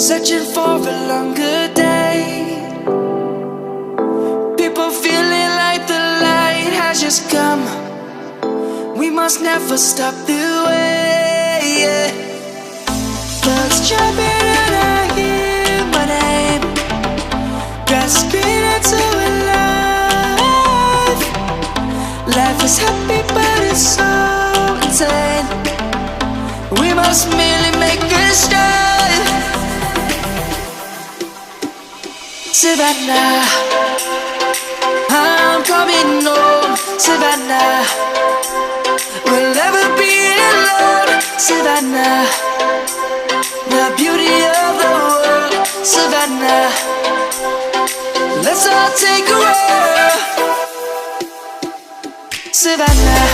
searching for a longer day. People feeling like the light has just come. We must never stop the way, yeah. Birds jumping and I hear my name, grasping into a life. Life is happy but it's so insane. We must merely make a start. Savannah, I'm coming home. Savannah, we'll never be alone. Savannah, the beauty of the world. Savannah, let's all take a walk. Savannah,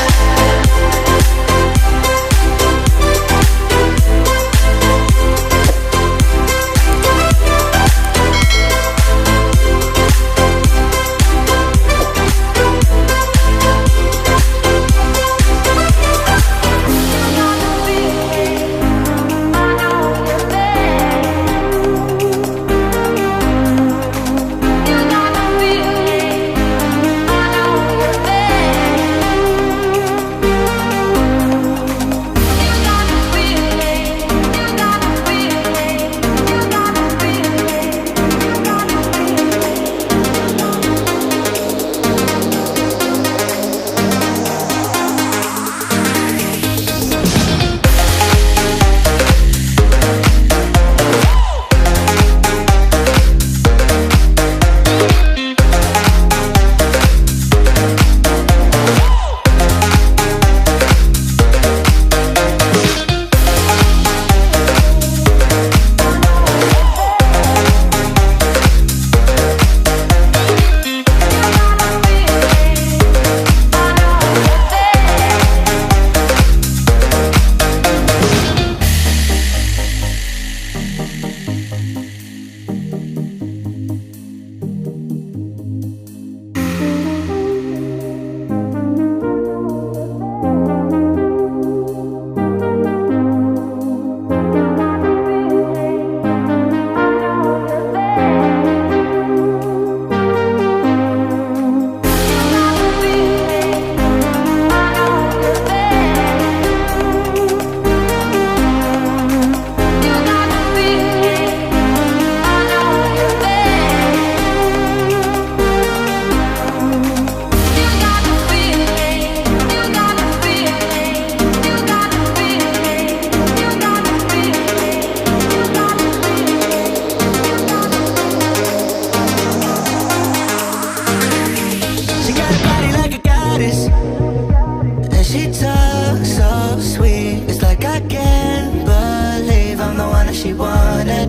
she wanted.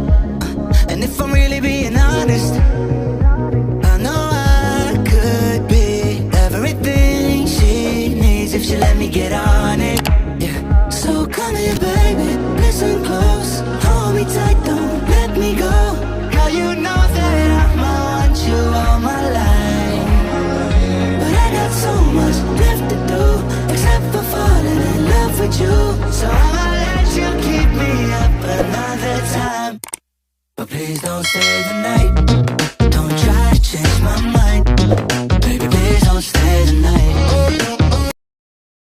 And if I'm really being honest, I know I could be everything she needs if she let me get on it, yeah. So come here, baby, listen close, hold me tight, don't let me go. Girl, you know that I'ma want you all my life, but I got so much left to do, except for falling in love with you. So I'ma let you keep me up another time, but please don't stay the night. Don't try to change my mind.